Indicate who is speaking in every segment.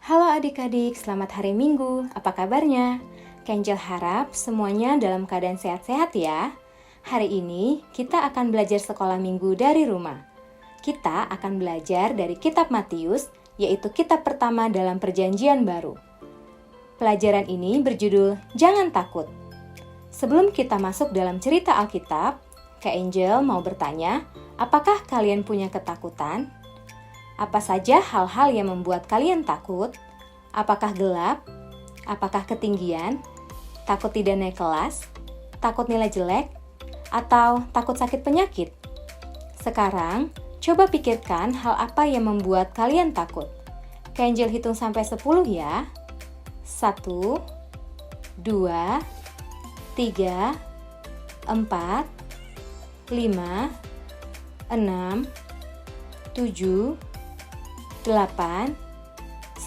Speaker 1: Halo adik-adik, selamat hari Minggu. Apa kabarnya? Kenjel harap semuanya dalam keadaan sehat-sehat ya. Hari ini kita akan belajar sekolah minggu dari rumah. Kita akan belajar dari kitab Matius, yaitu kitab pertama dalam Perjanjian Baru. Pelajaran ini berjudul Jangan Takut. Sebelum kita masuk dalam cerita Alkitab, Kak Angel mau bertanya, apakah kalian punya ketakutan? Apa saja hal-hal yang membuat kalian takut? Apakah gelap? Apakah ketinggian? Takut tidak naik kelas? Takut nilai jelek? Atau takut sakit penyakit? Sekarang, coba pikirkan hal apa yang membuat kalian takut. Kak Angel hitung sampai 10 ya. 1, 2, 3, 4, 5, 6, 7, 8,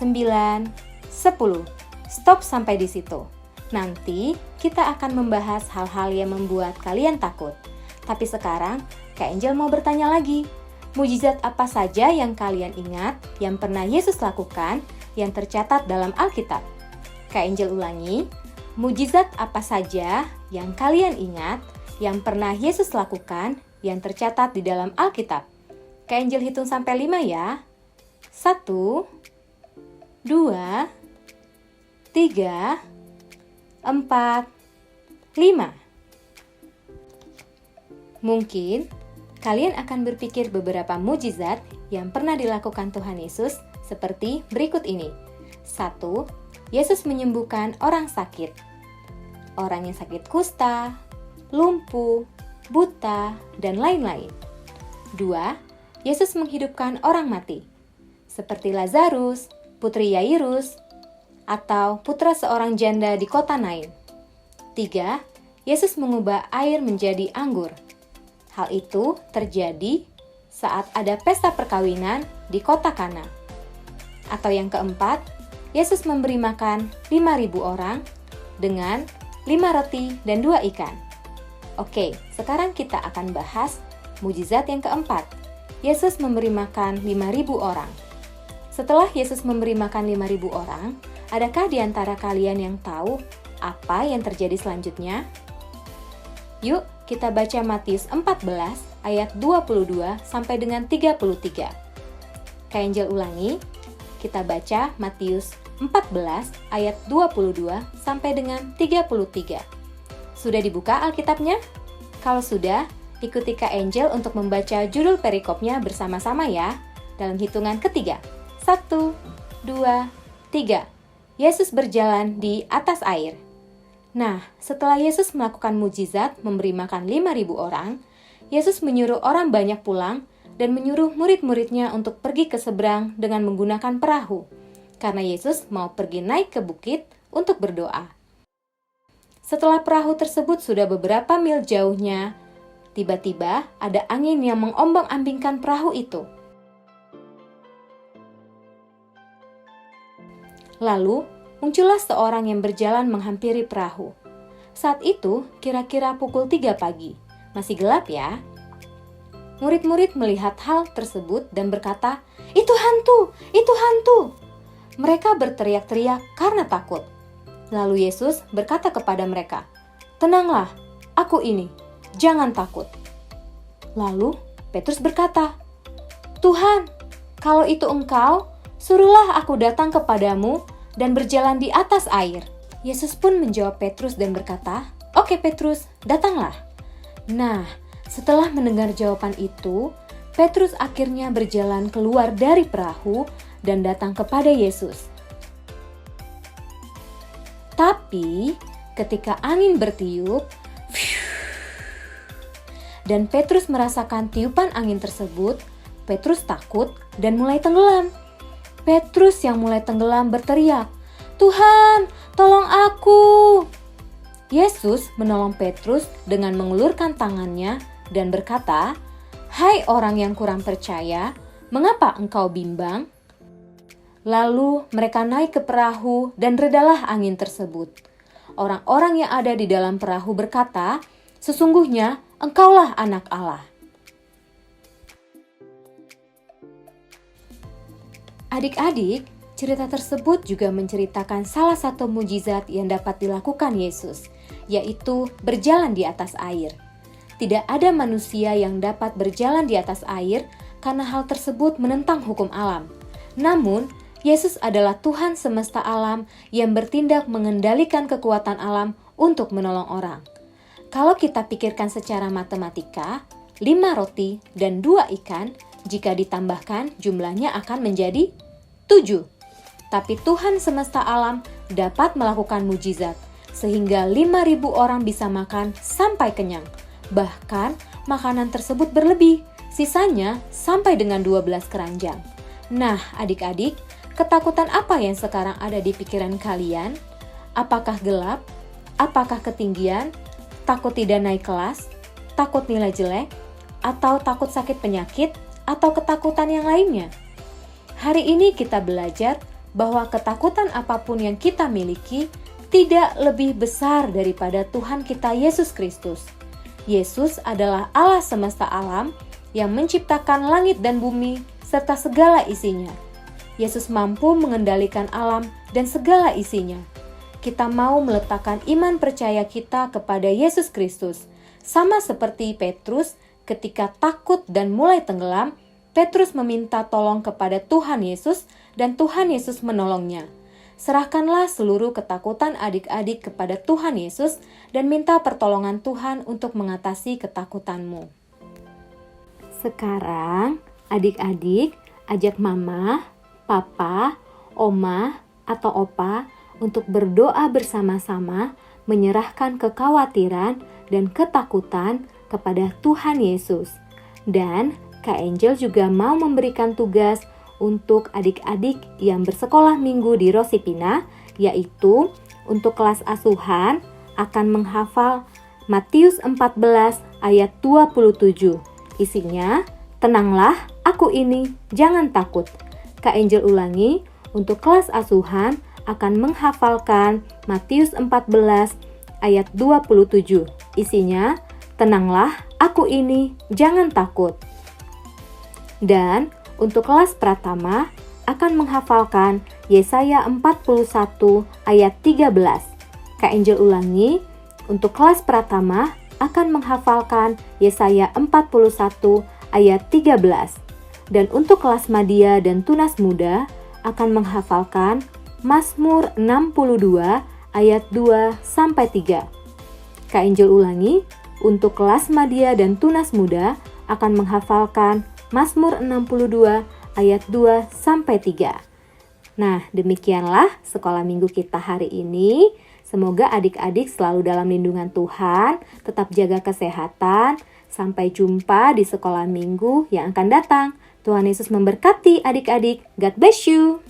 Speaker 1: 9, 10. Stop sampai di situ. Nanti kita akan membahas hal-hal yang membuat kalian takut. Tapi sekarang Kak Angel mau bertanya lagi. Mujizat apa saja yang kalian ingat yang pernah Yesus lakukan yang tercatat dalam Alkitab? Kak Angel ulangi. Mujizat apa saja yang kalian ingat yang pernah Yesus lakukan yang tercatat di dalam Alkitab? Kak Angel hitung sampai 5 ya. 1, 2, 3, 4, 5. Mungkin kalian akan berpikir beberapa mujizat yang pernah dilakukan Tuhan Yesus seperti berikut ini. 1. Yesus menyembuhkan orang sakit. Orang yang sakit kusta, lumpuh, buta, dan lain-lain. 2. Yesus menghidupkan orang mati, seperti Lazarus, putri Yairus, atau putra seorang janda di kota Nain. 3. Yesus mengubah air menjadi anggur. Hal itu terjadi saat ada pesta perkawinan di kota Kana. Atau yang keempat, Yesus memberi makan 5.000 orang dengan 5 roti dan 2 ikan. Oke, sekarang kita akan bahas mujizat yang keempat. Yesus memberi makan 5.000 orang. Setelah Yesus memberi makan 5.000 orang, adakah di antara kalian yang tahu apa yang terjadi selanjutnya? Yuk, kita baca Matius 14 ayat 22 sampai dengan 33. Kak Angel ulangi, kita baca Matius 14 ayat 22 sampai dengan 33. Sudah dibuka Alkitabnya? Kalau sudah, ikuti Kak Angel untuk membaca judul perikopnya bersama-sama ya. Dalam hitungan ketiga. 1, 2, 3. Yesus berjalan di atas air. Nah, setelah Yesus melakukan mujizat memberi makan 5.000 orang, Yesus menyuruh orang banyak pulang dan menyuruh murid-muridnya untuk pergi ke seberang dengan menggunakan perahu. Karena Yesus mau pergi naik ke bukit untuk berdoa. Setelah perahu tersebut sudah beberapa mil jauhnya, tiba-tiba ada angin yang mengombang-ambingkan perahu itu. Lalu, muncullah seorang yang berjalan menghampiri perahu. Saat itu, kira-kira pukul 3 pagi. Masih gelap ya? Murid-murid melihat hal tersebut dan berkata, "Itu hantu! Itu hantu!" Mereka berteriak-teriak karena takut. Lalu Yesus berkata kepada mereka, "Tenanglah, aku ini, jangan takut." Lalu Petrus berkata, "Tuhan, kalau itu Engkau, suruhlah aku datang kepadamu dan berjalan di atas air." Yesus pun menjawab Petrus dan berkata, "Oke Petrus, datanglah." Nah, setelah mendengar jawaban itu, Petrus akhirnya berjalan keluar dari perahu dan datang kepada Yesus. Tapi, ketika angin bertiup, dan Petrus merasakan tiupan angin tersebut, Petrus takut dan mulai tenggelam. Petrus yang mulai tenggelam berteriak, "Tuhan, tolong aku!" Yesus menolong Petrus dengan mengulurkan tangannya dan berkata, "Hai orang yang kurang percaya, mengapa engkau bimbang?" Lalu mereka naik ke perahu dan redalah angin tersebut. Orang-orang yang ada di dalam perahu berkata, "Sesungguhnya Engkaulah Anak Allah." Adik-adik, cerita tersebut juga menceritakan salah satu mujizat yang dapat dilakukan Yesus, yaitu berjalan di atas air. Tidak ada manusia yang dapat berjalan di atas air karena hal tersebut menentang hukum alam. Namun, Yesus adalah Tuhan semesta alam yang bertindak mengendalikan kekuatan alam untuk menolong orang. Kalau kita pikirkan secara matematika, 5 roti dan 2 ikan, jika ditambahkan jumlahnya akan menjadi 7. Tapi Tuhan semesta alam dapat melakukan mujizat, sehingga 5.000 orang bisa makan sampai kenyang. Bahkan, makanan tersebut berlebih, sisanya sampai dengan 12 keranjang. Nah, adik-adik, ketakutan apa yang sekarang ada di pikiran kalian? Apakah gelap? Apakah ketinggian? Takut tidak naik kelas? Takut nilai jelek? Atau takut sakit penyakit? Atau ketakutan yang lainnya? Hari ini kita belajar bahwa ketakutan apapun yang kita miliki tidak lebih besar daripada Tuhan kita Yesus Kristus. Yesus adalah Allah semesta alam yang menciptakan langit dan bumi serta segala isinya. Yesus mampu mengendalikan alam dan segala isinya. Kita mau meletakkan iman percaya kita kepada Yesus Kristus. Sama seperti Petrus ketika takut dan mulai tenggelam, Petrus meminta tolong kepada Tuhan Yesus dan Tuhan Yesus menolongnya. Serahkanlah seluruh ketakutan adik-adik kepada Tuhan Yesus dan minta pertolongan Tuhan untuk mengatasi ketakutanmu. Sekarang, adik-adik ajak mama, papa, oma, atau opa untuk berdoa bersama-sama menyerahkan kekhawatiran dan ketakutan kepada Tuhan Yesus. Dan Kak Angel juga mau memberikan tugas untuk adik-adik yang bersekolah minggu di Rosipina, yaitu untuk kelas asuhan akan menghafal Matius 14 ayat 27. Isinya, tenanglah, aku ini, jangan takut. Kak Angel ulangi, untuk kelas asuhan akan menghafalkan Matius 14 ayat 27. Isinya, tenanglah, aku ini, jangan takut. Dan untuk kelas pratama akan menghafalkan Yesaya 41 ayat 13. Kak Angel ulangi, untuk kelas pratama akan menghafalkan Yesaya 41 ayat 13. Dan untuk kelas madya dan tunas muda akan menghafalkan Mazmur 62 ayat 2 sampai 3. Kak Angel ulangi, untuk kelas madya dan tunas muda akan menghafalkan Mazmur 62 ayat 2 sampai 3. Nah, demikianlah sekolah minggu kita hari ini. Semoga adik-adik selalu dalam lindungan Tuhan, tetap jaga kesehatan. Sampai jumpa di sekolah minggu yang akan datang. Tuhan Yesus memberkati adik-adik. God bless you.